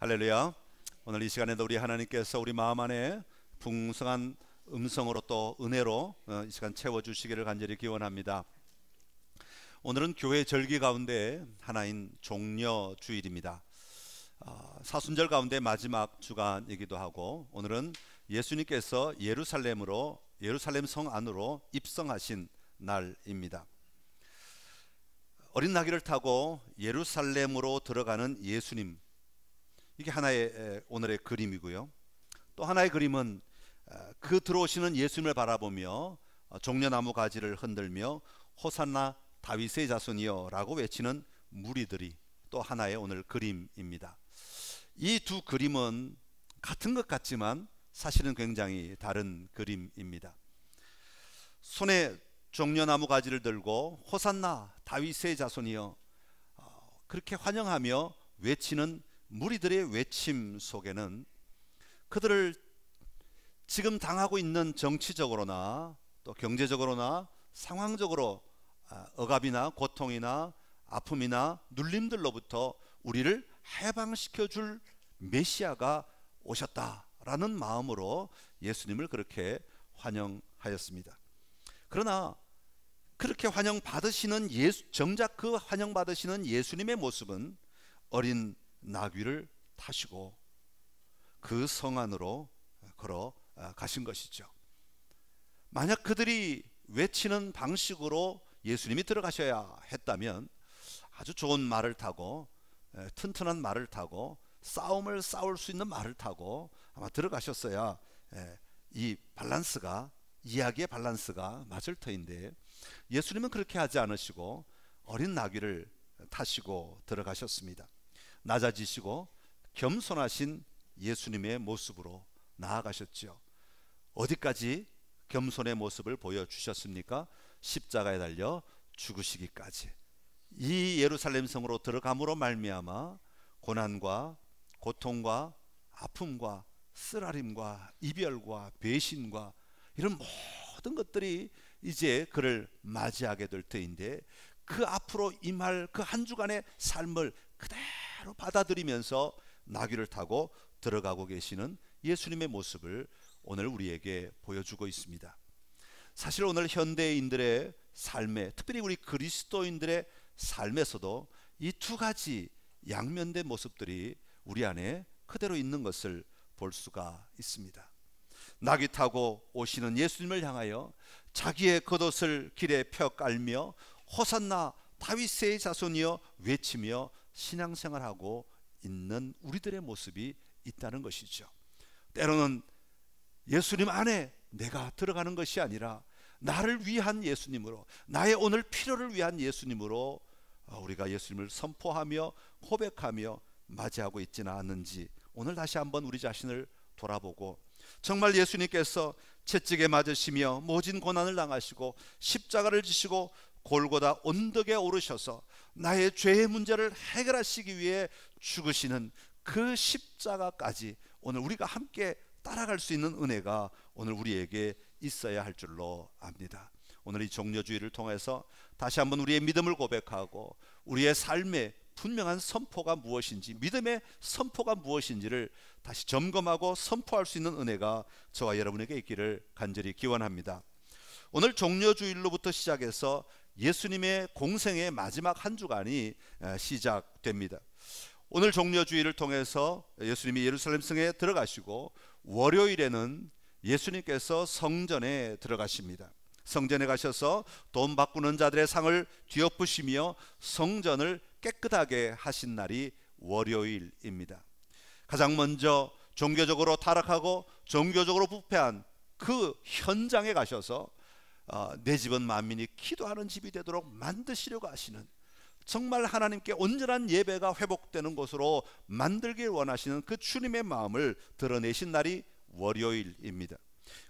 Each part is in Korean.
할렐루야. 오늘 이 시간에도 우리 하나님께서 우리 마음 안에 풍성한 음성으로 또 은혜로 이 시간 채워주시기를 간절히 기원합니다. 오늘은 교회 절기 가운데 하나인 종려주일입니다. 사순절 가운데 마지막 주간이기도 하고, 오늘은 예수님께서 예루살렘 성 안으로 입성하신 날입니다. 어린 나귀를 타고 예루살렘으로 들어가는 예수님, 이게 하나의 오늘의 그림이고요. 또 하나의 그림은 그 들어오시는 예수님을 바라보며 종려나무 가지를 흔들며 호산나 다윗의 자손이여 라고 외치는 무리들이 또 하나의 오늘 그림입니다. 이 두 그림은 같은 것 같지만 사실은 굉장히 다른 그림입니다. 손에 종려나무 가지를 들고 호산나 다윗의 자손이여 그렇게 환영하며 외치는 무리들의 외침 속에는 그들을 지금 당하고 있는 정치적으로나 또 경제적으로나 상황적으로 억압이나 고통이나 아픔이나 눌림들로부터 우리를 해방시켜 줄 메시아가 오셨다라는 마음으로 예수님을 그렇게 환영하였습니다. 그러나 그렇게 환영받으시는 정작 그 환영받으시는 예수님의 모습은 어린 나귀를 타시고 그 성 안으로 걸어 가신 것이죠. 만약 그들이 외치는 방식으로 예수님이 들어가셔야 했다면 아주 좋은 말을 타고 튼튼한 말을 타고 싸움을 싸울 수 있는 말을 타고 아마 들어가셨어야 이 밸런스가, 이야기의 밸런스가 맞을 터인데, 예수님은 그렇게 하지 않으시고 어린 나귀를 타시고 들어가셨습니다. 낮아지시고 겸손하신 예수님의 모습으로 나아가셨죠. 어디까지 겸손의 모습을 보여주셨습니까? 십자가에 달려 죽으시기까지. 이 예루살렘 성으로 들어감으로 말미암아 고난과 고통과 아픔과 쓰라림과 이별과 배신과 이런 모든 것들이 이제 그를 맞이하게 될 터인데, 그 앞으로 임할 그 한 주간의 삶을 그대로 받아들이면서 나귀를 타고 들어가고 계시는 예수님의 모습을 오늘 우리에게 보여주고 있습니다. 사실 오늘 현대인들의 삶에, 특별히 우리 그리스도인들의 삶에서도 이 두 가지 양면된 모습들이 우리 안에 그대로 있는 것을 볼 수가 있습니다. 나귀 타고 오시는 예수님을 향하여 자기의 겉옷을 길에 펴 깔며 호산나 다윗의 자손이여 외치며 신앙생활하고 있는 우리들의 모습이 있다는 것이죠. 때로는 예수님 안에 내가 들어가는 것이 아니라 나를 위한 예수님으로, 나의 오늘 필요를 위한 예수님으로 우리가 예수님을 선포하며 고백하며 맞이하고 있지는 않는지 오늘 다시 한번 우리 자신을 돌아보고, 정말 예수님께서 채찍에 맞으시며 모진 고난을 당하시고 십자가를 지시고 골고다 언덕에 오르셔서 나의 죄의 문제를 해결하시기 위해 죽으시는 그 십자가까지 오늘 우리가 함께 따라갈 수 있는 은혜가 오늘 우리에게 있어야 할 줄로 압니다. 오늘 이 종려주의를 통해서 다시 한번 우리의 믿음을 고백하고 우리의 삶의 분명한 선포가 무엇인지, 믿음의 선포가 무엇인지를 다시 점검하고 선포할 수 있는 은혜가 저와 여러분에게 있기를 간절히 기원합니다. 오늘 종려주일로부터 시작해서 예수님의 공생의 마지막 한 주간이 시작됩니다. 오늘 종려주일을 통해서 예수님이 예루살렘 성에 들어가시고 월요일에는 예수님께서 성전에 들어가십니다. 성전에 가셔서 돈 바꾸는 자들의 상을 뒤엎으시며 성전을 깨끗하게 하신 날이 월요일입니다. 가장 먼저 종교적으로 타락하고 종교적으로 부패한 그 현장에 가셔서 내 집은 만민이 기도하는 집이 되도록 만드시려고 하시는, 정말 하나님께 온전한 예배가 회복되는 곳으로 만들길 원하시는 그 주님의 마음을 드러내신 날이 월요일입니다.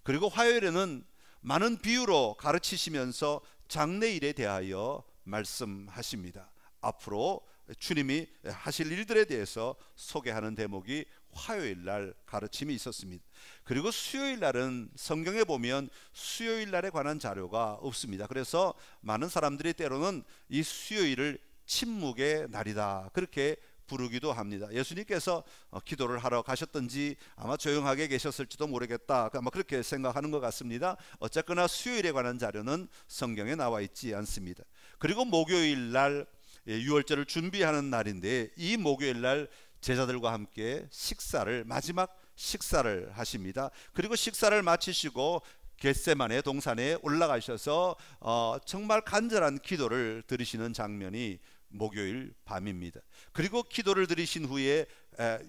그리고 화요일에는 많은 비유로 가르치시면서 장래일에 대하여 말씀하십니다. 앞으로 주님이 하실 일들에 대해서 소개하는 대목이 화요일 날 가르침이 있었습니다. 그리고 수요일 날은 성경에 보면 수요일 날에 관한 자료가 없습니다. 그래서 많은 사람들이 때로는 이 수요일을 침묵의 날이다 그렇게 부르기도 합니다. 예수님께서 기도를 하러 가셨던지 아마 조용하게 계셨을지도 모르겠다, 아마 그렇게 생각하는 것 같습니다. 어쨌거나 수요일에 관한 자료는 성경에 나와 있지 않습니다. 그리고 목요일 날 유월절을 준비하는 날인데, 이 목요일 날 제자들과 함께 마지막 식사를 하십니다. 그리고 식사를 마치시고 겟세마네 동산에 올라가셔서 정말 간절한 기도를 드리시는 장면이 목요일 밤입니다. 그리고 기도를 드리신 후에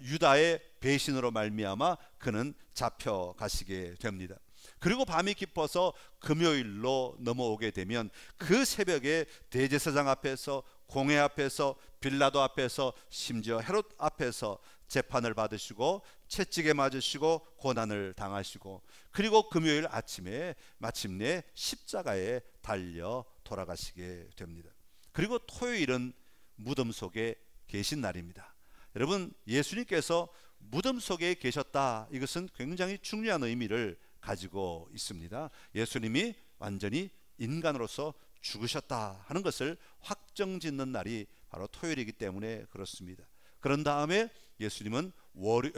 유다의 배신으로 말미암아 그는 잡혀가시게 됩니다. 그리고 밤이 깊어서 금요일로 넘어오게 되면 그 새벽에 대제사장 앞에서, 공회 앞에서, 빌라도 앞에서, 심지어 헤롯 앞에서 재판을 받으시고 채찍에 맞으시고 고난을 당하시고, 그리고 금요일 아침에 마침내 십자가에 달려 돌아가시게 됩니다. 그리고 토요일은 무덤 속에 계신 날입니다. 여러분, 예수님께서 무덤 속에 계셨다, 이것은 굉장히 중요한 의미를 가지고 있습니다. 예수님이 완전히 인간으로서 죽으셨다 하는 것을 확정짓는 날이 바로 토요일이기 때문에 그렇습니다. 그런 다음에 예수님은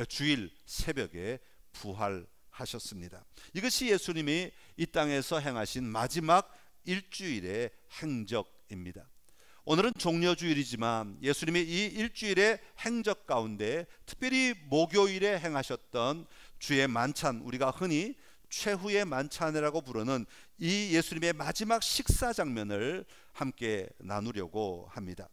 주일 새벽에 부활하셨습니다. 이것이 예수님이 이 땅에서 행하신 마지막 일주일의 행적입니다. 오늘은 종려주일이지만 예수님이 이 일주일의 행적 가운데 특별히 목요일에 행하셨던 주의 만찬, 우리가 흔히 최후의 만찬이라고 부르는 이 예수님의 마지막 식사 장면을 함께 나누려고 합니다.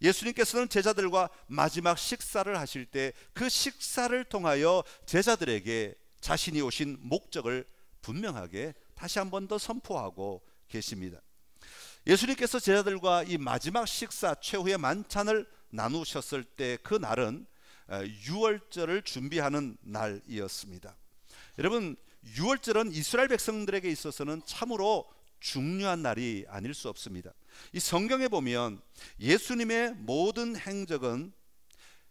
예수님께서는 제자들과 마지막 식사를 하실 때 그 식사를 통하여 제자들에게 자신이 오신 목적을 분명하게 다시 한 번 더 선포하고 계십니다. 예수님께서 제자들과 이 마지막 식사, 최후의 만찬을 나누셨을 때 그 날은 유월절을 준비하는 날이었습니다. 여러분, 유월절은 이스라엘 백성들에게 있어서는 참으로 중요한 날이 아닐 수 없습니다. 이 성경에 보면 예수님의 모든 행적은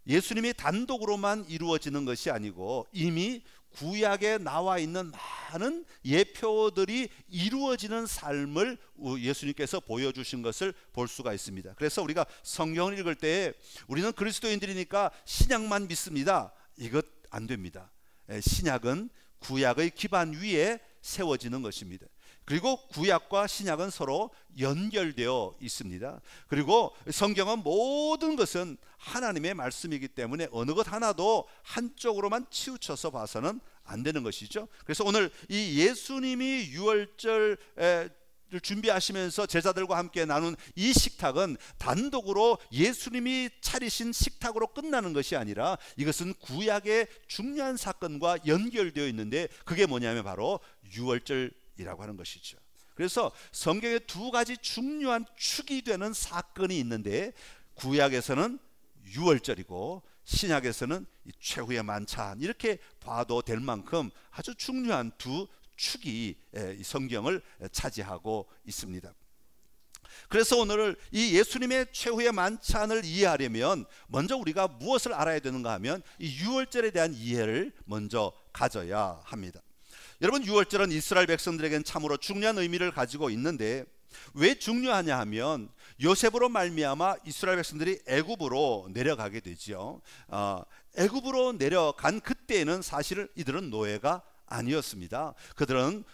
예수님이 단독으로만 이루어지는 것이 아니고 이미 구약에 나와 있는 많은 예표들이 이루어지는 삶을 예수님께서 보여주신 것을 볼 수가 있습니다. 그래서 우리가 성경을 읽을 때 우리는 그리스도인들이니까 신약만 믿습니다, 이것 안 됩니다. 신약은 구약의 기반 위에 세워지는 것입니다. 그리고 구약과 신약은 서로 연결되어 있습니다. 그리고 성경은 모든 것은 하나님의 말씀이기 때문에 어느 것 하나도 한쪽으로만 치우쳐서 봐서는 안 되는 것이죠. 그래서 오늘 이 예수님이 유월절 준비하시면서 제자들과 함께 나눈 이 식탁은 단독으로 예수님이 차리신 식탁으로 끝나는 것이 아니라 이것은 구약의 중요한 사건과 연결되어 있는데, 그게 뭐냐면 바로 유월절이라고 하는 것이죠. 그래서 성경에 두 가지 중요한 축이 되는 사건이 있는데, 구약에서는 유월절이고 신약에서는 최후의 만찬, 이렇게 봐도 될 만큼 아주 중요한 두 축이 성경을 차지하고 있습니다. 그래서 오늘 이 예수님의 최후의 만찬을 이해하려면 먼저 우리가 무엇을 알아야 되는가 하면 이 유월절에 대한 이해를 먼저 가져야 합니다. 여러분, 유월절은 이스라엘 백성들에게는 참으로 중요한 의미를 가지고 있는데, 왜 중요하냐 하면 요셉으로 말미암아 이스라엘 백성들이 애굽으로 내려가게 되죠. 애굽으로 내려간 그때에는 사실 이들은 노예가 아니었습니다. 그들은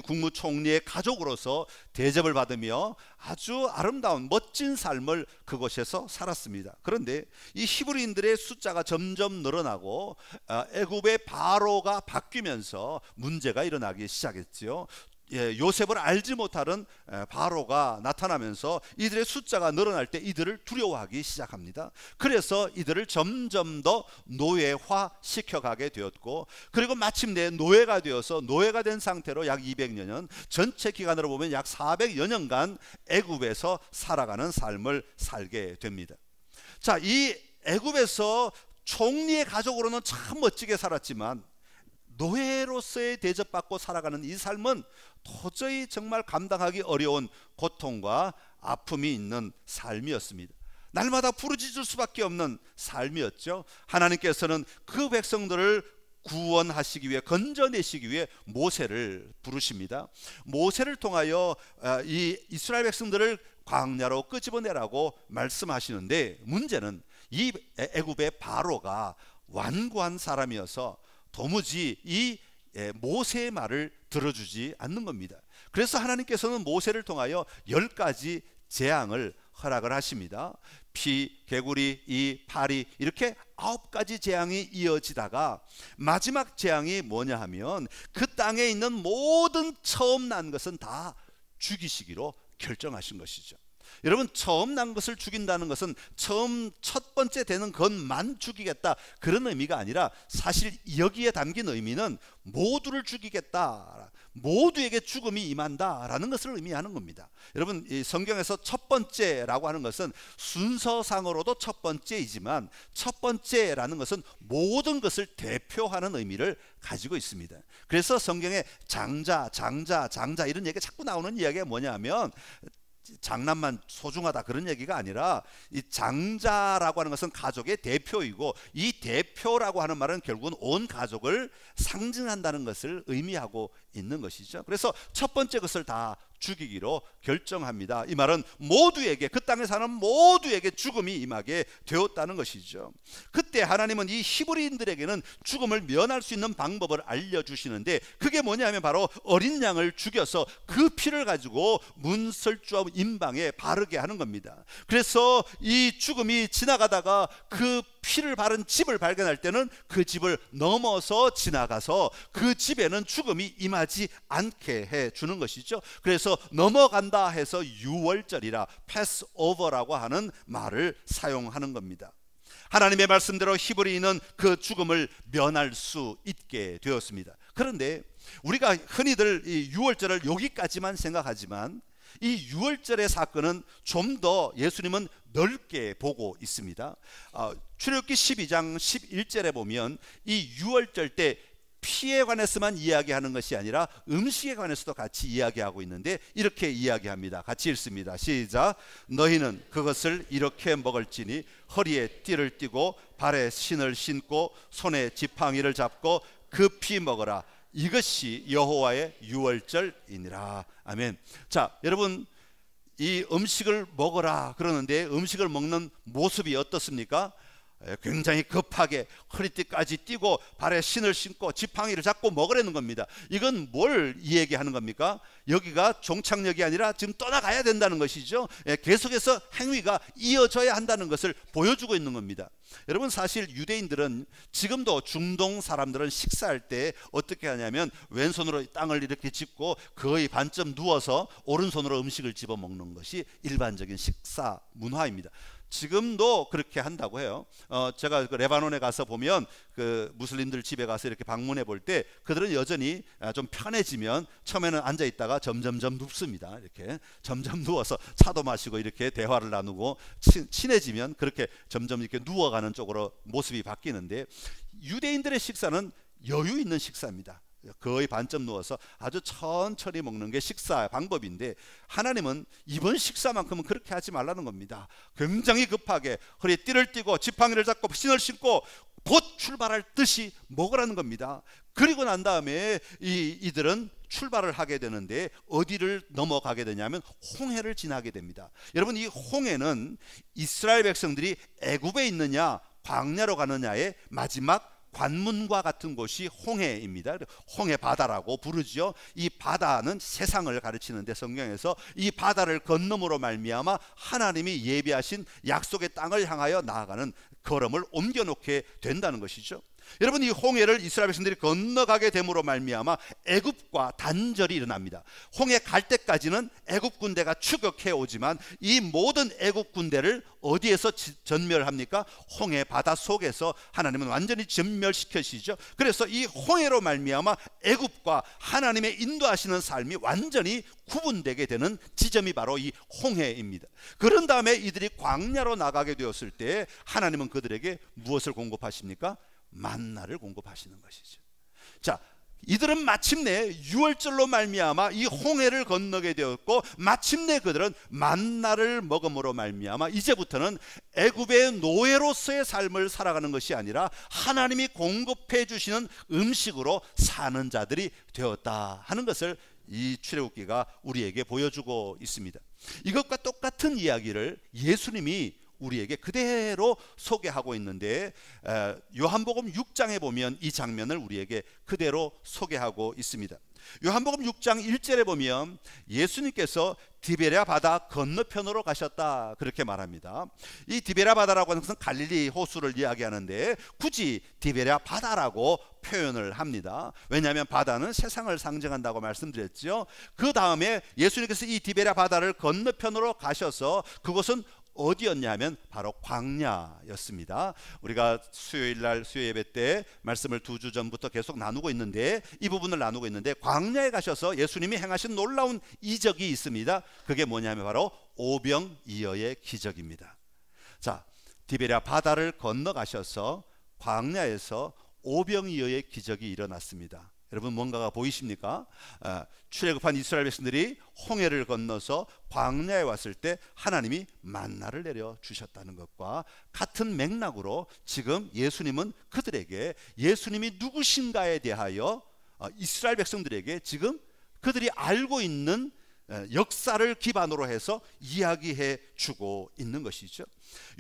국무총리의 가족으로서 대접을 받으며 아주 아름다운 멋진 삶을 그곳에서 살았습니다. 그런데 이 히브리인들의 숫자가 점점 늘어나고 애굽의 바로가 바뀌면서 문제가 일어나기 시작했죠. 요셉을 알지 못하는 바로가 나타나면서 이들의 숫자가 늘어날 때 이들을 두려워하기 시작합니다. 그래서 이들을 점점 더 노예화 시켜가게 되었고, 그리고 마침내 노예가 되어서 노예가 된 상태로 약 200여 년, 전체 기간으로 보면 약 400여 년간 애굽에서 살아가는 삶을 살게 됩니다. 자, 이 애굽에서 총리의 가족으로는 참 멋지게 살았지만 노예로서의 대접받고 살아가는 이 삶은 도저히 정말 감당하기 어려운 고통과 아픔이 있는 삶이었습니다. 날마다 부르짖을 수밖에 없는 삶이었죠. 하나님께서는 그 백성들을 구원하시기 위해, 건져내시기 위해 모세를 부르십니다. 모세를 통하여 이 이스라엘 백성들을 광야로 끄집어내라고 말씀하시는데, 문제는 이 애굽의 바로가 완고한 사람이어서 도무지 이 모세의 말을 들어주지 않는 겁니다. 그래서 하나님께서는 모세를 통하여 10가지 재앙을 허락을 하십니다. 피, 개구리, 이, 파리, 이렇게 9가지 재앙이 이어지다가 마지막 재앙이 뭐냐 하면 그 땅에 있는 모든 처음 난 것은 다 죽이시기로 결정하신 것이죠. 여러분, 처음 난 것을 죽인다는 것은 처음 첫 번째 되는 것만 죽이겠다, 그런 의미가 아니라 사실 여기에 담긴 의미는 모두를 죽이겠다, 모두에게 죽음이 임한다라는 것을 의미하는 겁니다. 여러분, 이 성경에서 첫 번째라고 하는 것은 순서상으로도 첫 번째이지만 첫 번째라는 것은 모든 것을 대표하는 의미를 가지고 있습니다. 그래서 성경에 장자, 장자, 장자 이런 얘기가 자꾸 나오는 이야기가 뭐냐면 장남만 소중하다 그런 얘기가 아니라 이 장자라고 하는 것은 가족의 대표이고 이 대표라고 하는 말은 결국은 온 가족을 상징한다는 것을 의미하고 있는 것이죠. 그래서 첫 번째 것을 다 죽이기로 결정합니다. 이 말은 모두에게, 그 땅에 사는 모두에게 죽음이 임하게 되었다는 것이죠. 그때 하나님은 이 히브리인들에게는 죽음을 면할 수 있는 방법을 알려주시는데 그게 뭐냐면 바로 어린 양을 죽여서 그 피를 가지고 문설주와 임방에 바르게 하는 겁니다. 그래서 이 죽음이 지나가다가 그 피를 바른 집을 발견할 때는 그 집을 넘어서 지나가서 그 집에는 죽음이 임하지 않게 해주는 것이죠. 그래서 넘어간다 해서 유월절이라 패스오버라고 하는 말을 사용하는 겁니다. 하나님의 말씀대로 히브리인은 그 죽음을 면할 수 있게 되었습니다. 그런데 우리가 흔히들 이 유월절을 여기까지만 생각하지만 이 유월절의 사건은 좀 더 예수님은 넓게 보고 있습니다. 출애굽기 12장 11절에 보면 이 유월절 때 피에 관해서만 이야기하는 것이 아니라 음식에 관해서도 같이 이야기하고 있는데 이렇게 이야기합니다. 같이 읽습니다. 시작. 너희는 그것을 이렇게 먹을지니 허리에 띠를 띠고 발에 신을 신고 손에 지팡이를 잡고 그 피 먹어라. 이것이 여호와의 유월절이니라. 아멘. 자, 여러분, 이 음식을 먹어라 그러는데 음식을 먹는 모습이 어떻습니까? 굉장히 급하게 허리띠까지 띠고 발에 신을 신고 지팡이를 잡고 먹으려는 겁니다. 이건 뭘 얘기하는 겁니까? 여기가 종착역이 아니라 지금 떠나가야 된다는 것이죠. 계속해서 행위가 이어져야 한다는 것을 보여주고 있는 겁니다. 여러분, 사실 유대인들은 지금도 중동 사람들은 식사할 때 어떻게 하냐면 왼손으로 땅을 이렇게 짚고 거의 반쯤 누워서 오른손으로 음식을 집어 먹는 것이 일반적인 식사 문화입니다. 지금도 그렇게 한다고 해요. 제가 그 레바논에 가서 보면 그 무슬림들 집에 가서 이렇게 방문해 볼 때 그들은 여전히 좀 편해지면 처음에는 앉아 있다가 점점점 눕습니다. 이렇게 점점 누워서 차도 마시고 이렇게 대화를 나누고 친해지면 그렇게 점점 이렇게 누워가는 쪽으로 모습이 바뀌는데 유대인들의 식사는 여유 있는 식사입니다. 거의 반쯤 누워서 아주 천천히 먹는 게 식사 방법인데 하나님은 이번 식사만큼은 그렇게 하지 말라는 겁니다. 굉장히 급하게 허리에 띠를 띠고 지팡이를 잡고 신을 신고 곧 출발할 듯이 먹으라는 겁니다. 그리고 난 다음에 이들은 출발을 하게 되는데 어디를 넘어가게 되냐면 홍해를 지나게 됩니다. 여러분, 이 홍해는 이스라엘 백성들이 애굽에 있느냐 광야로 가느냐의 마지막 관문과 같은 곳이 홍해입니다. 홍해 바다라고 부르죠. 이 바다는 세상을 가르치는데 성경에서 이 바다를 건너므로 말미암아 하나님이 예비하신 약속의 땅을 향하여 나아가는 걸음을 옮겨놓게 된다는 것이죠. 여러분, 이 홍해를 이스라엘 백성들이 건너가게 됨으로 말미암아 애굽과 단절이 일어납니다. 홍해 갈 때까지는 애굽 군대가 추격해 오지만 이 모든 애굽 군대를 어디에서 전멸합니까? 홍해 바다 속에서 하나님은 완전히 전멸시키시죠. 그래서 이 홍해로 말미암아 애굽과 하나님의 인도하시는 삶이 완전히 구분되게 되는 지점이 바로 이 홍해입니다. 그런 다음에 이들이 광야로 나가게 되었을 때 하나님은 그들에게 무엇을 공급하십니까? 만나를 공급하시는 것이죠. 자, 이들은 마침내 유월절로 말미암아 이 홍해를 건너게 되었고 마침내 그들은 만나를 먹음으로 말미암아 이제부터는 애굽의 노예로서의 삶을 살아가는 것이 아니라 하나님이 공급해 주시는 음식으로 사는 자들이 되었다 하는 것을 이 출애굽기가 우리에게 보여주고 있습니다. 이것과 똑같은 이야기를 예수님이 우리에게 그대로 소개하고 있는데, 요한복음 6장에 보면 이 장면을 우리에게 그대로 소개하고 있습니다. 요한복음 6장 1절에 보면 예수님께서 디베랴 바다 건너편으로 가셨다, 그렇게 말합니다. 이 디베랴 바다라고 하는 것은 갈릴리 호수를 이야기하는데 굳이 디베랴 바다라고 표현을 합니다. 왜냐하면 바다는 세상을 상징한다고 말씀드렸죠. 그 다음에 예수님께서 이 디베랴 바다를 건너편으로 가셔서, 그곳은 어디였냐 하면 바로 광야였습니다. 우리가 수요일날 수요 예배 때 말씀을 2주 전부터 계속 나누고 있는데, 이 부분을 나누고 있는데, 광야에 가셔서 예수님이 행하신 놀라운 이적이 있습니다. 그게 뭐냐면 바로 오병이어의 기적입니다. 자, 디베랴 바다를 건너가셔서 광야에서 오병이어의 기적이 일어났습니다. 여러분, 뭔가가 보이십니까? 출애굽한 이스라엘 백성들이 홍해를 건너서 광야에 왔을 때 하나님이 만나를 내려 주셨다는 것과 같은 맥락으로 지금 예수님은 그들에게 예수님이 누구신가에 대하여 이스라엘 백성들에게 지금 그들이 알고 있는 역사를 기반으로 해서 이야기해 주고 있는 것이죠.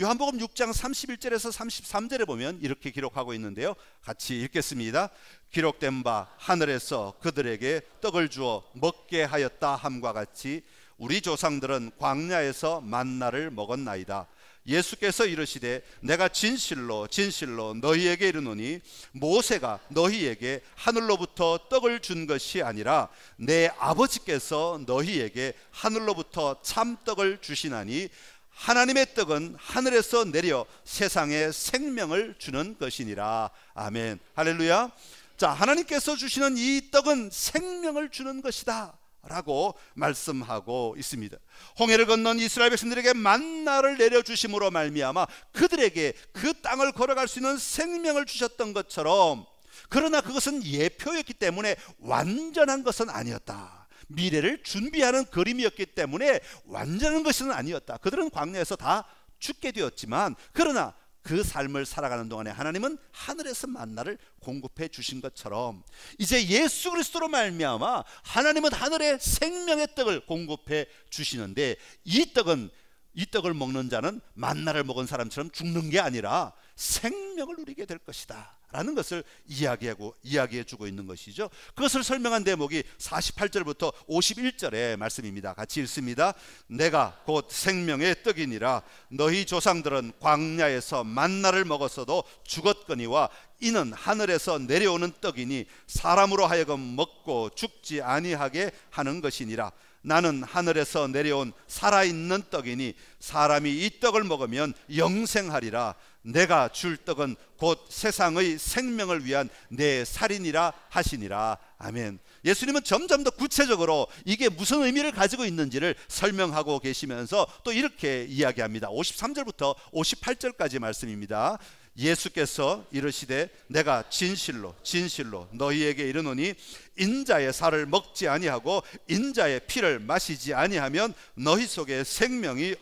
요한복음 6장 31절에서 33절에 보면 이렇게 기록하고 있는데요, 같이 읽겠습니다. 기록된 바 하늘에서 그들에게 떡을 주어 먹게 하였다 함과 같이 우리 조상들은 광야에서 만나를 먹었나이다. 예수께서 이르시되 내가 진실로 진실로 너희에게 이르노니 모세가 너희에게 하늘로부터 떡을 준 것이 아니라 내 아버지께서 너희에게 하늘로부터 참떡을 주시나니 하나님의 떡은 하늘에서 내려 세상에 생명을 주는 것이니라. 아멘, 할렐루야. 자, 하나님께서 주시는 이 떡은 생명을 주는 것이다 라고 말씀하고 있습니다. 홍해를 건넌 이스라엘 백성들에게 만나를 내려주심으로 말미암아 그들에게 그 땅을 걸어갈 수 있는 생명을 주셨던 것처럼, 그러나 그것은 예표였기 때문에 완전한 것은 아니었다. 미래를 준비하는 그림이었기 때문에 완전한 것은 아니었다. 그들은 광야에서 다 죽게 되었지만, 그러나 그 삶을 살아가는 동안에 하나님은 하늘에서 만나를 공급해 주신 것처럼, 이제 예수 그리스도로 말미암아 하나님은 하늘의 생명의 떡을 공급해 주시는데, 이 떡을 먹는 자는 만나를 먹은 사람처럼 죽는 게 아니라 생명을 누리게 될 것이다 라는 것을 이야기해 주고 있는 것이죠. 그것을 설명한 대목이 48절부터 51절의 말씀입니다. 같이 읽습니다. 내가 곧 생명의 떡이니라. 너희 조상들은 광야에서 만나를 먹었어도 죽었거니와 이는 하늘에서 내려오는 떡이니 사람으로 하여금 먹고 죽지 아니하게 하는 것이니라. 나는 하늘에서 내려온 살아있는 떡이니 사람이 이 떡을 먹으면 영생하리라. 내가 줄 떡은 곧 세상의 생명을 위한 내 살이니라 하시니라. 아멘. 예수님은 점점 더 구체적으로 이게 무슨 의미를 가지고 있는지를 설명하고 계시면서 또 이렇게 이야기합니다. 53절부터 58절까지 말씀입니다. 예수께서 이르시되 내가 진실로 진실로 너희에게 이르노니 인자의 살을 먹지 아니하고 인자의 피를 마시지 아니하면 너희 속에 생명이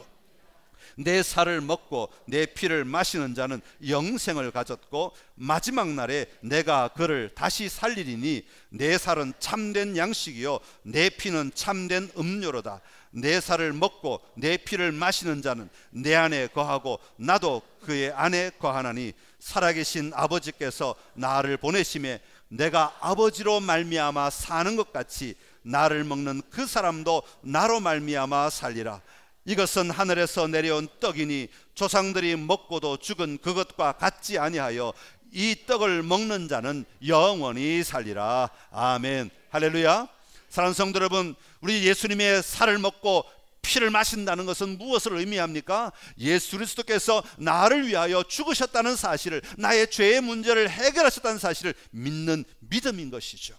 내 살을 먹고 내 피를 마시는 자는 영생을 가졌고 마지막 날에 내가 그를 다시 살리리니 내 살은 참된 양식이요 내 피는 참된 음료로다. 내 살을 먹고 내 피를 마시는 자는 내 안에 거하고 나도 그의 안에 거하나니 살아계신 아버지께서 나를 보내심에 내가 아버지로 말미암아 사는 것 같이 나를 먹는 그 사람도 나로 말미암아 살리라. 이것은 하늘에서 내려온 떡이니 조상들이 먹고도 죽은 그것과 같지 아니하여 이 떡을 먹는 자는 영원히 살리라. 아멘, 할렐루야. 사랑하는 성도 여러분, 우리 예수님의 살을 먹고 피를 마신다는 것은 무엇을 의미합니까? 예수 그리스도께서 나를 위하여 죽으셨다는 사실을, 나의 죄의 문제를 해결하셨다는 사실을 믿는 믿음인 것이죠.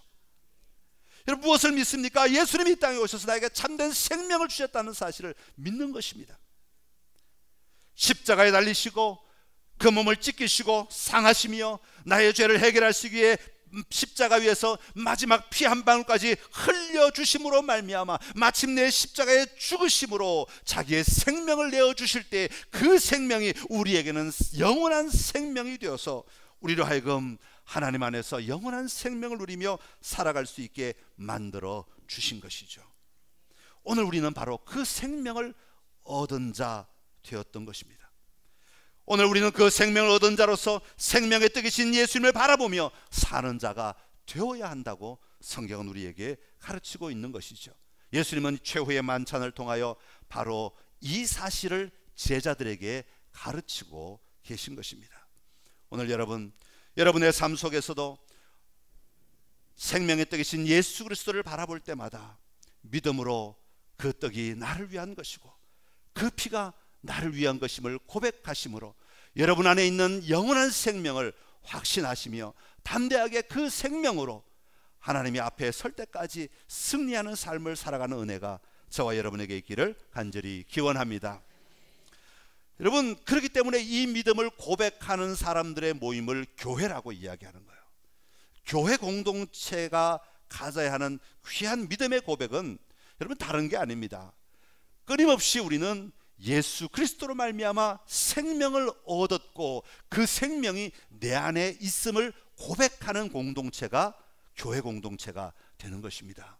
여러분, 무엇을 믿습니까? 예수님이 이 땅에 오셔서 나에게 참된 생명을 주셨다는 사실을 믿는 것입니다. 십자가에 달리시고 그 몸을 찢기시고 상하시며 나의 죄를 해결하시기 위해 십자가 위에서 마지막 피 한 방울까지 흘려주심으로 말미암아 마침내 십자가에 죽으심으로 자기의 생명을 내어주실 때 그 생명이 우리에게는 영원한 생명이 되어서 우리로 하여금 하나님 안에서 영원한 생명을 누리며 살아갈 수 있게 만들어 주신 것이죠. 오늘 우리는 바로 그 생명을 얻은 자 되었던 것입니다. 오늘 우리는 그 생명을 얻은 자로서 생명의 떡이신 예수님을 바라보며 사는 자가 되어야 한다고 성경은 우리에게 가르치고 있는 것이죠. 예수님은 최후의 만찬을 통하여 바로 이 사실을 제자들에게 가르치고 계신 것입니다. 오늘 여러분의 삶 속에서도 생명의 떡이신 예수 그리스도를 바라볼 때마다 믿음으로 그 떡이 나를 위한 것이고 그 피가 나를 위한 것임을 고백하심으로 여러분 안에 있는 영원한 생명을 확신하시며 담대하게 그 생명으로 하나님의 앞에 설 때까지 승리하는 삶을 살아가는 은혜가 저와 여러분에게 있기를 간절히 기원합니다. 여러분, 그렇기 때문에 이 믿음을 고백하는 사람들의 모임을 교회라고 이야기하는 거예요. 교회 공동체가 가져야 하는 귀한 믿음의 고백은 여러분 다른 게 아닙니다. 끊임없이 우리는 예수 그리스도로 말미암아 생명을 얻었고 그 생명이 내 안에 있음을 고백하는 공동체가 교회 공동체가 되는 것입니다.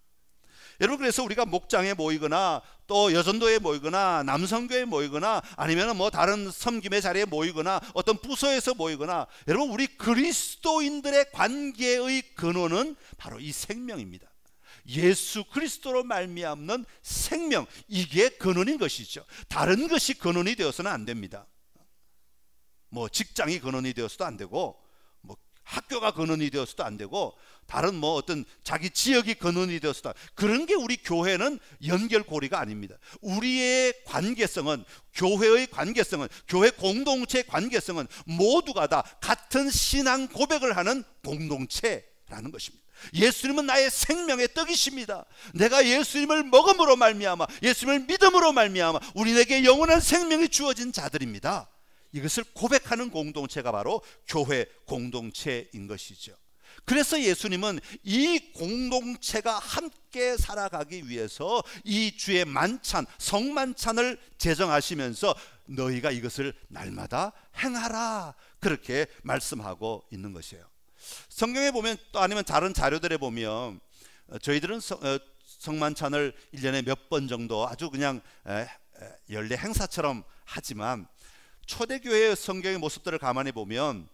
여러분, 그래서 우리가 목장에 모이거나 또 여전도에 모이거나 남성교회에 모이거나 아니면 뭐 다른 섬김의 자리에 모이거나 어떤 부서에서 모이거나, 여러분, 우리 그리스도인들의 관계의 근원은 바로 이 생명입니다. 예수 그리스도로 말미암는 생명, 이게 근원인 것이죠. 다른 것이 근원이 되어서는 안 됩니다. 뭐 직장이 근원이 되어서도 안 되고, 뭐 학교가 근원이 되어서도 안 되고, 다른 뭐 어떤 자기 지역이 근원이 되어서도, 그런 게 우리 교회는 연결고리가 아닙니다. 우리의 관계성은, 교회의 관계성은, 교회 공동체의 관계성은 모두가 다 같은 신앙 고백을 하는 공동체라는 것입니다. 예수님은 나의 생명의 떡이십니다. 내가 예수님을 먹음으로 말미암아, 예수님을 믿음으로 말미암아 우리에게 영원한 생명이 주어진 자들입니다. 이것을 고백하는 공동체가 바로 교회 공동체인 것이죠. 그래서 예수님은 이 공동체가 함께 살아가기 위해서 이 주의 만찬, 성만찬을 제정하시면서 너희가 이것을 날마다 행하라, 그렇게 말씀하고 있는 것이에요. 성경에 보면, 또 아니면 다른 자료들에 보면, 저희들은 성만찬을 1년에 몇 번 정도 아주 그냥 연례 행사처럼 하지만, 초대교회의 성경의 모습들을 가만히 보면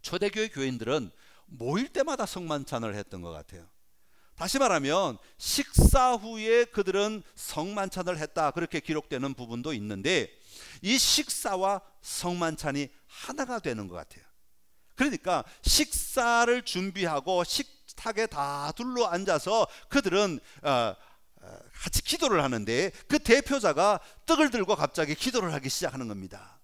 초대교회 교인들은 모일 때마다 성만찬을 했던 것 같아요. 다시 말하면 식사 후에 그들은 성만찬을 했다, 그렇게 기록되는 부분도 있는데, 이 식사와 성만찬이 하나가 되는 것 같아요. 그러니까 식사를 준비하고 식탁에 다 둘러 앉아서 그들은 같이 기도를 하는데, 그 대표자가 떡을 들고 갑자기 기도를 하기 시작하는 겁니다.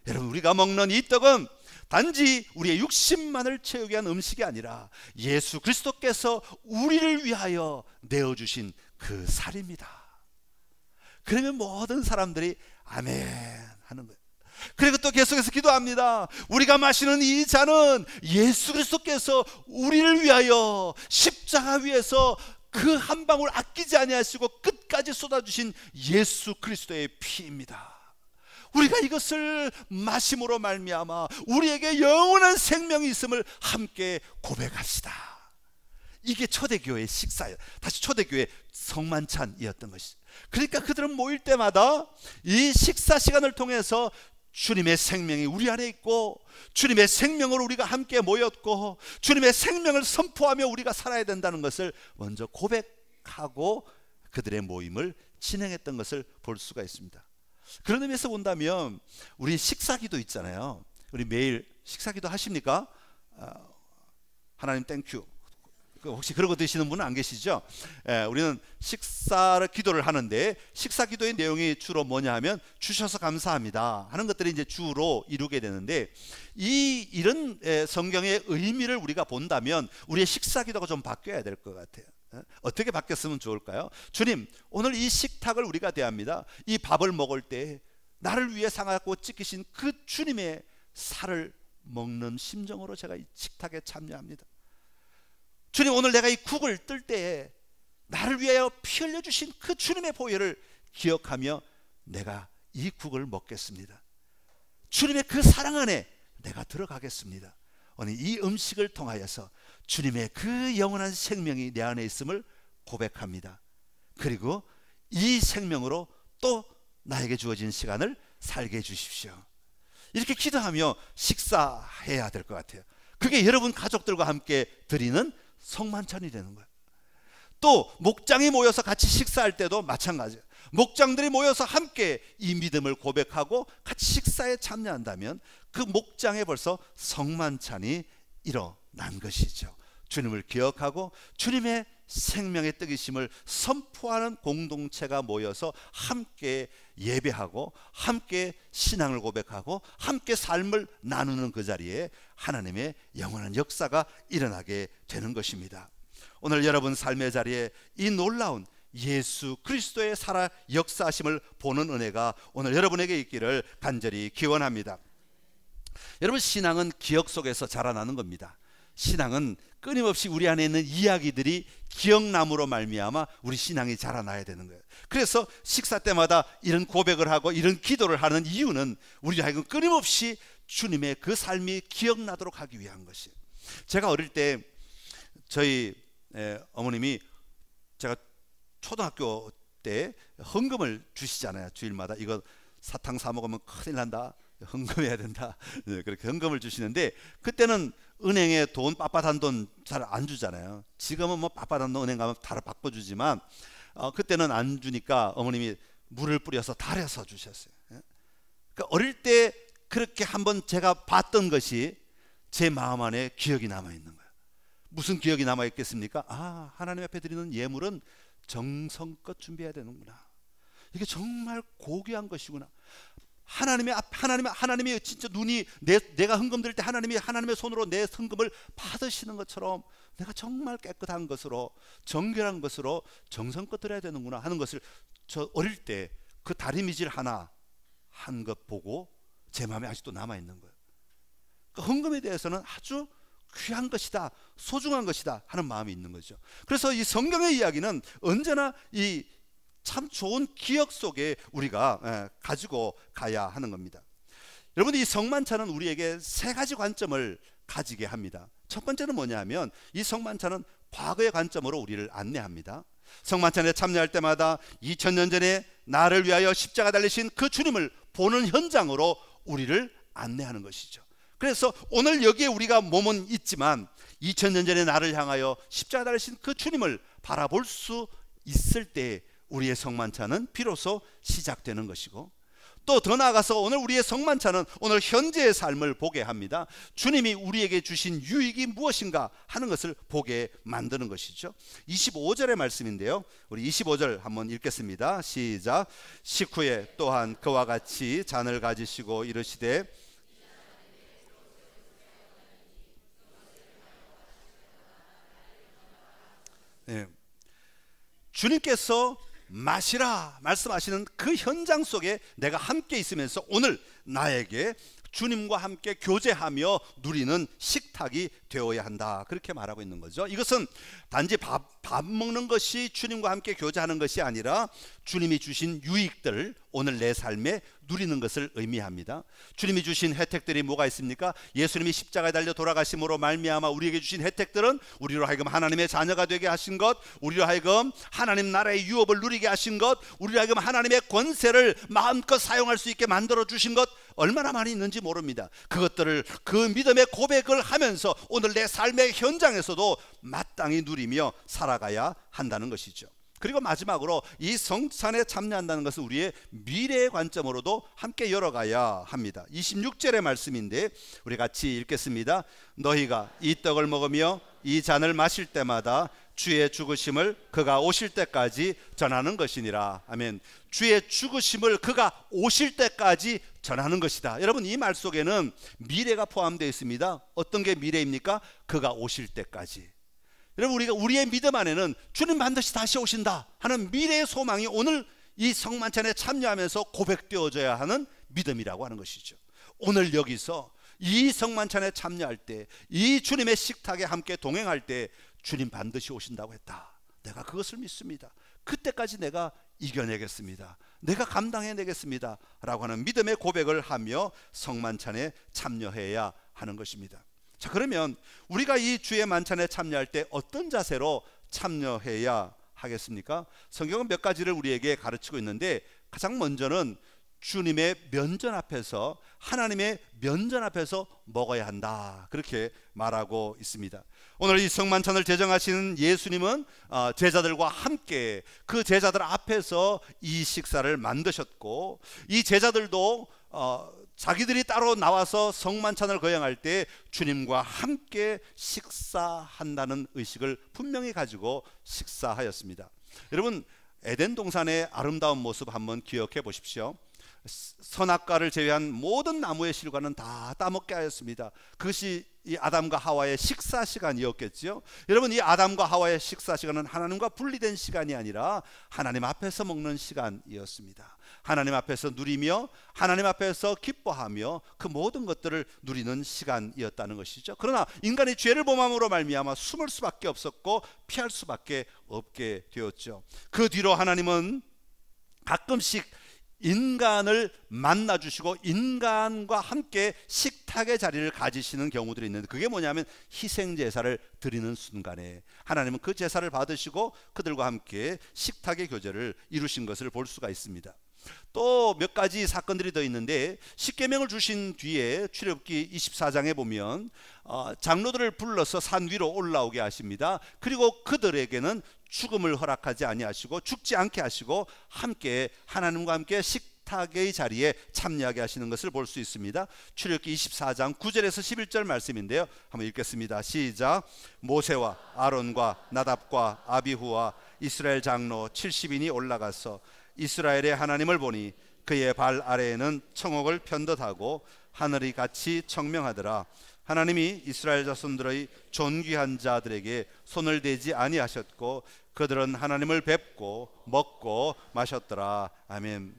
여러분, 우리가 먹는 이 떡은 단지 우리의 육신만을 채우기 위한 음식이 아니라 예수 그리스도께서 우리를 위하여 내어주신 그 살입니다. 그러면 모든 사람들이 아멘 하는 거예요. 그리고 또 계속해서 기도합니다. 우리가 마시는 이 잔은 예수 그리스도께서 우리를 위하여 십자가 위에서 그 한 방울 아끼지 아니하시고 끝까지 쏟아주신 예수 그리스도의 피입니다. 우리가 이것을 마심으로 말미암아 우리에게 영원한 생명이 있음을 함께 고백합시다. 이게 초대교회의 식사예요. 다시 초대교회의 성만찬이었던 것이죠. 그러니까 그들은 모일 때마다 이 식사 시간을 통해서 주님의 생명이 우리 안에 있고, 주님의 생명으로 우리가 함께 모였고, 주님의 생명을 선포하며 우리가 살아야 된다는 것을 먼저 고백하고 그들의 모임을 진행했던 것을 볼 수가 있습니다. 그런 의미에서 본다면 우리 식사기도 있잖아요. 우리 매일 식사기도 하십니까? 하나님 땡큐. 혹시 그러고 드시는 분은 안 계시죠? 우리는 식사를 기도를 하는데, 식사 기도의 내용이 주로 뭐냐 하면 주셔서 감사합니다 하는 것들이 이제 주로 이루게 되는데, 이런 성경의 의미를 우리가 본다면 우리의 식사 기도가 좀 바뀌어야 될 것 같아요. 어떻게 바뀌었으면 좋을까요? 주님, 오늘 이 식탁을 우리가 대합니다. 이 밥을 먹을 때 나를 위해 상하고 찢기신 그 주님의 살을 먹는 심정으로 제가 이 식탁에 참여합니다. 주님, 오늘 내가 이 국을 뜰 때에 나를 위하여 피 흘려주신 그 주님의 보혈을 기억하며 내가 이 국을 먹겠습니다. 주님의 그 사랑 안에 내가 들어가겠습니다. 오늘 이 음식을 통하여서 주님의 그 영원한 생명이 내 안에 있음을 고백합니다. 그리고 이 생명으로 또 나에게 주어진 시간을 살게 해주십시오. 이렇게 기도하며 식사해야 될 것 같아요. 그게 여러분 가족들과 함께 드리는 성만찬이 되는 거예요. 또 목장이 모여서 같이 식사할 때도 마찬가지예요. 목장들이 모여서 함께 이 믿음을 고백하고 같이 식사에 참여한다면 그 목장에 벌써 성만찬이 일어난 것이죠. 주님을 기억하고 주님의 생명의 떡이심을 선포하는 공동체가 모여서 함께 예배하고 함께 신앙을 고백하고 함께 삶을 나누는 그 자리에 하나님의 영원한 역사가 일어나게 되는 것입니다. 오늘 여러분 삶의 자리에 이 놀라운 예수 그리스도의 살아 역사하심을 보는 은혜가 오늘 여러분에게 있기를 간절히 기원합니다. 여러분, 신앙은 기억 속에서 자라나는 겁니다. 신앙은 끊임없이 우리 안에 있는 이야기들이 기억남으로 말미암아 우리 신앙이 자라나야 되는 거예요. 그래서 식사 때마다 이런 고백을 하고 이런 기도를 하는 이유는 우리 하여금 끊임없이 주님의 그 삶이 기억나도록 하기 위한 것이에요. 제가 어릴 때 저희 어머님이 제가 초등학교 때 헌금을 주시잖아요. 주일마다 이거 사탕 사 먹으면 큰일 난다, 헌금해야 된다, 그렇게 헌금을 주시는데 그때는 은행에 돈 빳빳한 돈 잘 안 주잖아요. 지금은 뭐 빳빳한 돈 은행 가면 다 바꿔주지만 그때는 안 주니까 어머님이 물을 뿌려서 달여서 주셨어요. 그러니까 어릴 때 그렇게 한번 제가 봤던 것이 제 마음 안에 기억이 남아있는 거예요. 무슨 기억이 남아있겠습니까? 아, 하나님 앞에 드리는 예물은 정성껏 준비해야 되는구나. 이게 정말 고귀한 것이구나. 하나님이 진짜 눈이 내가 헌금 드릴 때 하나님의 손으로 내 헌금을 받으시는 것처럼 내가 정말 깨끗한 것으로 정결한 것으로 정성껏 드려야 되는구나 하는 것을 저 어릴 때 그 다리미질 하나 한 것 보고 제 마음에 아직도 남아있는 거예요. 그 헌금에 대해서는 아주 귀한 것이다, 소중한 것이다 하는 마음이 있는 거죠. 그래서 이 성경의 이야기는 언제나 이 참 좋은 기억 속에 우리가 가지고 가야 하는 겁니다. 여러분, 이 성만찬은 우리에게 세 가지 관점을 가지게 합니다. 첫 번째는 뭐냐 하면 이 성만찬은 과거의 관점으로 우리를 안내합니다. 성만찬에 참여할 때마다 2000년 전에 나를 위하여 십자가 달리신 그 주님을 보는 현장으로 우리를 안내하는 것이죠. 그래서 오늘 여기에 우리가 몸은 있지만 2000년 전에 나를 향하여 십자가 달리신 그 주님을 바라볼 수 있을 때 우리의 성만찬은 비로소 시작되는 것이고, 또 더 나아가서 오늘 우리의 성만찬은 오늘 현재의 삶을 보게 합니다. 주님이 우리에게 주신 유익이 무엇인가 하는 것을 보게 만드는 것이죠. 25절의 말씀인데요, 우리 25절 한번 읽겠습니다. 시작. 식후에 또한 그와 같이 잔을 가지시고 이르시되 주님께서 마시라 말씀하시는 그 현장 속에 내가 함께 있으면서 오늘 나에게 주님과 함께 교제하며 누리는 식탁이 되어야 한다, 그렇게 말하고 있는 거죠. 이것은 단지 밥 먹는 것이 주님과 함께 교제하는 것이 아니라 주님이 주신 유익들 오늘 내 삶에 누리는 것을 의미합니다. 주님이 주신 혜택들이 뭐가 있습니까? 예수님이 십자가에 달려 돌아가심으로 말미암아 우리에게 주신 혜택들은 우리로 하여금 하나님의 자녀가 되게 하신 것, 우리로 하여금 하나님 나라의 유업을 누리게 하신 것, 우리로 하여금 하나님의 권세를 마음껏 사용할 수 있게 만들어 주신 것, 얼마나 많이 있는지 모릅니다. 그것들을 그 믿음의 고백을 하면서 오늘 내 삶의 현장에서도 마땅히 누리며 살아가야 한다는 것이죠. 그리고 마지막으로 이 성찬에 참여한다는 것은 우리의 미래의 관점으로도 함께 열어가야 합니다. 26절의 말씀인데 우리 같이 읽겠습니다. 너희가 이 떡을 먹으며 이 잔을 마실 때마다 주의 죽으심을 그가 오실 때까지 전하는 것이니라. 아멘. 주의 죽으심을 그가 오실 때까지 전하는 것이다. 여러분, 이 말 속에는 미래가 포함되어 있습니다. 어떤 게 미래입니까? 그가 오실 때까지. 여러분, 우리의 믿음 안에는 주님 반드시 다시 오신다 하는 미래의 소망이 오늘 이 성만찬에 참여하면서 고백되어져야 하는 믿음이라고 하는 것이죠. 오늘 여기서 이 성만찬에 참여할 때, 이 주님의 식탁에 함께 동행할 때 주님 반드시 오신다고 했다. 내가 그것을 믿습니다. 그때까지 내가 이겨내겠습니다. 내가 감당해내겠습니다 라고 하는 믿음의 고백을 하며 성만찬에 참여해야 하는 것입니다. 자, 그러면 우리가 이 주의 만찬에 참여할 때 어떤 자세로 참여해야 하겠습니까? 성경은 몇 가지를 우리에게 가르치고 있는데 가장 먼저는 주님의 면전 앞에서, 하나님의 면전 앞에서 먹어야 한다, 그렇게 말하고 있습니다. 오늘 이 성만찬을 제정하시는 예수님은 제자들과 함께 그 제자들 앞에서 이 식사를 만드셨고, 이 제자들도 자기들이 따로 나와서 성만찬을 거행할 때 주님과 함께 식사한다는 의식을 분명히 가지고 식사하였습니다. 여러분, 에덴 동산의 아름다운 모습 한번 기억해 보십시오. 선악과를 제외한 모든 나무의 실과는 다 따먹게 하였습니다. 그것이 이 아담과 하와의 식사 시간이었겠죠. 여러분, 이 아담과 하와의 식사 시간은 하나님과 분리된 시간이 아니라 하나님 앞에서 먹는 시간이었습니다. 하나님 앞에서 누리며 하나님 앞에서 기뻐하며 그 모든 것들을 누리는 시간이었다는 것이죠. 그러나 인간이 죄를 범함으로 말미암아 숨을 수밖에 없었고 피할 수밖에 없게 되었죠. 그 뒤로 하나님은 가끔씩 인간을 만나주시고 인간과 함께 식탁의 자리를 가지시는 경우들이 있는데, 그게 뭐냐면 희생제사를 드리는 순간에 하나님은 그 제사를 받으시고 그들과 함께 식탁의 교제를 이루신 것을 볼 수가 있습니다. 또 몇 가지 사건들이 더 있는데, 십계명을 주신 뒤에 출애굽기 24장에 보면 장로들을 불러서 산 위로 올라오게 하십니다. 그리고 그들에게는 죽음을 허락하지 아니하시고 죽지 않게 하시고 함께 하나님과 함께 식탁의 자리에 참여하게 하시는 것을 볼 수 있습니다. 출애굽기 24장 9절에서 11절 말씀인데요, 한번 읽겠습니다. 시작. 모세와 아론과 나답과 아비후와 이스라엘 장로 70인이 올라가서 이스라엘의 하나님을 보니 그의 발 아래에는 청옥을 편듯하고 하늘이 같이 청명하더라. 하나님이 이스라엘 자손들의 존귀한 자들에게 손을 대지 아니하셨고 그들은 하나님을 뵙고 먹고 마셨더라. 아멘.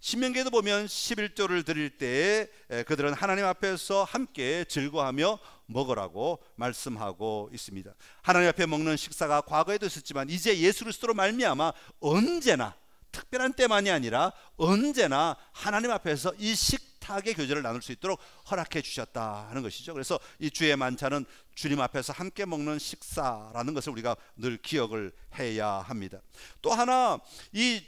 신명기에도 보면 11조를 드릴 때에 그들은 하나님 앞에서 함께 즐거워하며 먹으라고 말씀하고 있습니다. 하나님 앞에 먹는 식사가 과거에도 있었지만 이제 예수 그리스도로 말미암아 언제나, 특별한 때만이 아니라 언제나 하나님 앞에서 이 식탁의 교제를 나눌 수 있도록 허락해 주셨다 하는 것이죠. 그래서 이 주의 만찬은 주님 앞에서 함께 먹는 식사라는 것을 우리가 늘 기억을 해야 합니다. 또 하나, 이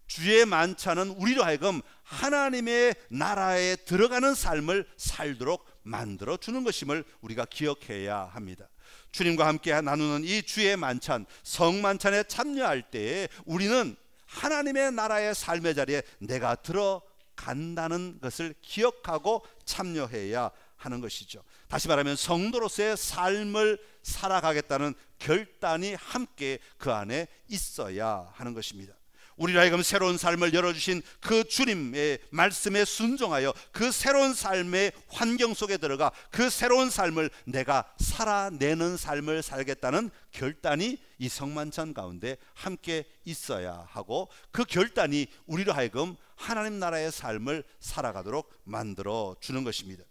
주의 만찬은 우리로 하여금 하나님의 나라에 들어가는 삶을 살도록 만들어 주는 것임을 우리가 기억해야 합니다. 주님과 함께 나누는 이 주의 만찬, 성만찬에 참여할 때에 우리는 하나님의 나라의 삶의 자리에 내가 들어간다는 것을 기억하고 참여해야 하는 것이죠. 다시 말하면 성도로서의 삶을 살아가겠다는 결단이 함께 그 안에 있어야 하는 것입니다. 우리로 하여금 새로운 삶을 열어주신 그 주님의 말씀에 순종하여 그 새로운 삶의 환경 속에 들어가 그 새로운 삶을 내가 살아내는 삶을 살겠다는 결단이 이 성만찬 가운데 함께 있어야 하고, 그 결단이 우리로 하여금 하나님 나라의 삶을 살아가도록 만들어 주는 것입니다.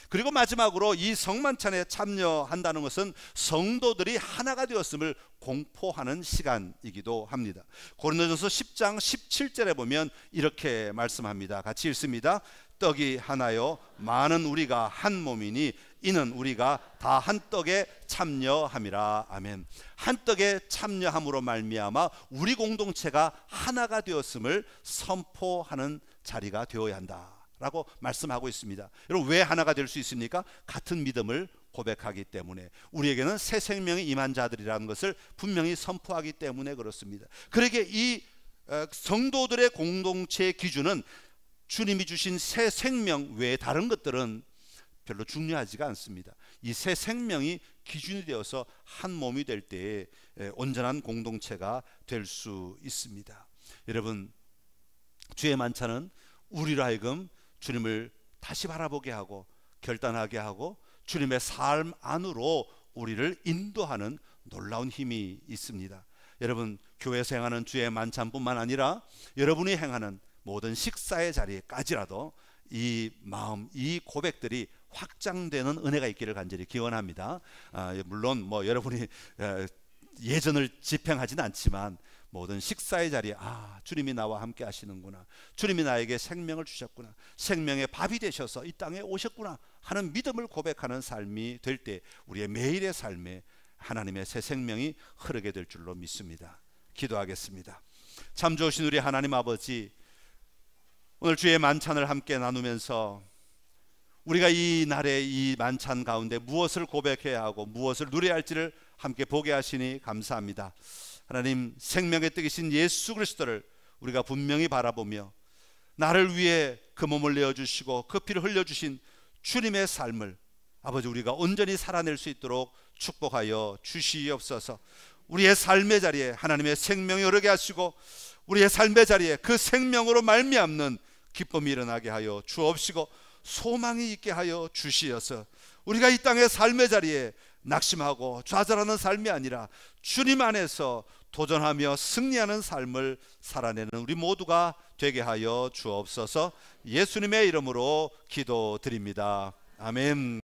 그리고 마지막으로 이 성만찬에 참여한다는 것은 성도들이 하나가 되었음을 공포하는 시간이기도 합니다. 고린도전서 10장 17절에 보면 이렇게 말씀합니다. 같이 읽습니다. 떡이 하나요 많은 우리가 한 몸이니 이는 우리가 다 한 떡에 참여함이라. 아멘. 한 떡에 참여함으로 말미암아 우리 공동체가 하나가 되었음을 선포하는 자리가 되어야 한다 라고 말씀하고 있습니다. 여러분, 왜 하나가 될 수 있습니까? 같은 믿음을 고백하기 때문에, 우리에게는 새 생명이 임한 자들이라는 것을 분명히 선포하기 때문에 그렇습니다. 그러기에 이 성도들의 공동체의 기준은 주님이 주신 새 생명 외에 다른 것들은 별로 중요하지가 않습니다. 이 새 생명이 기준이 되어서 한 몸이 될 때에 온전한 공동체가 될 수 있습니다. 여러분, 주의 만찬은 우리로 하여금 주님을 다시 바라보게 하고 결단하게 하고 주님의 삶 안으로 우리를 인도하는 놀라운 힘이 있습니다. 여러분, 교회에서 행하는 주의 만찬뿐만 아니라 여러분이 행하는 모든 식사의 자리까지라도 이 마음, 이 고백들이 확장되는 은혜가 있기를 간절히 기원합니다. 물론 여러분이 예전을 집행하지는 않지만 모든 식사의 자리에 주님이 나와 함께 하시는구나, 주님이 나에게 생명을 주셨구나, 생명의 밥이 되셔서 이 땅에 오셨구나 하는 믿음을 고백하는 삶이 될 때 우리의 매일의 삶에 하나님의 새 생명이 흐르게 될 줄로 믿습니다. 기도하겠습니다. 참 좋으신 우리 하나님 아버지, 오늘 주의 만찬을 함께 나누면서 우리가 이 날의 이 만찬 가운데 무엇을 고백해야 하고 무엇을 누려야 할지를 함께 보게 하시니 감사합니다. 하나님, 생명의 떡이신 예수 그리스도를 우리가 분명히 바라보며 나를 위해 그 몸을 내어주시고 그 피를 흘려주신 주님의 삶을 아버지 우리가 온전히 살아낼 수 있도록 축복하여 주시옵소서. 우리의 삶의 자리에 하나님의 생명이 흐르게 하시고 우리의 삶의 자리에 그 생명으로 말미암는 기쁨이 일어나게 하여 주옵시고 소망이 있게 하여 주시어서 우리가 이 땅의 삶의 자리에 낙심하고 좌절하는 삶이 아니라 주님 안에서 도전하며 승리하는 삶을 살아내는 우리 모두가 되게 하여 주옵소서. 예수님의 이름으로 기도드립니다. 아멘.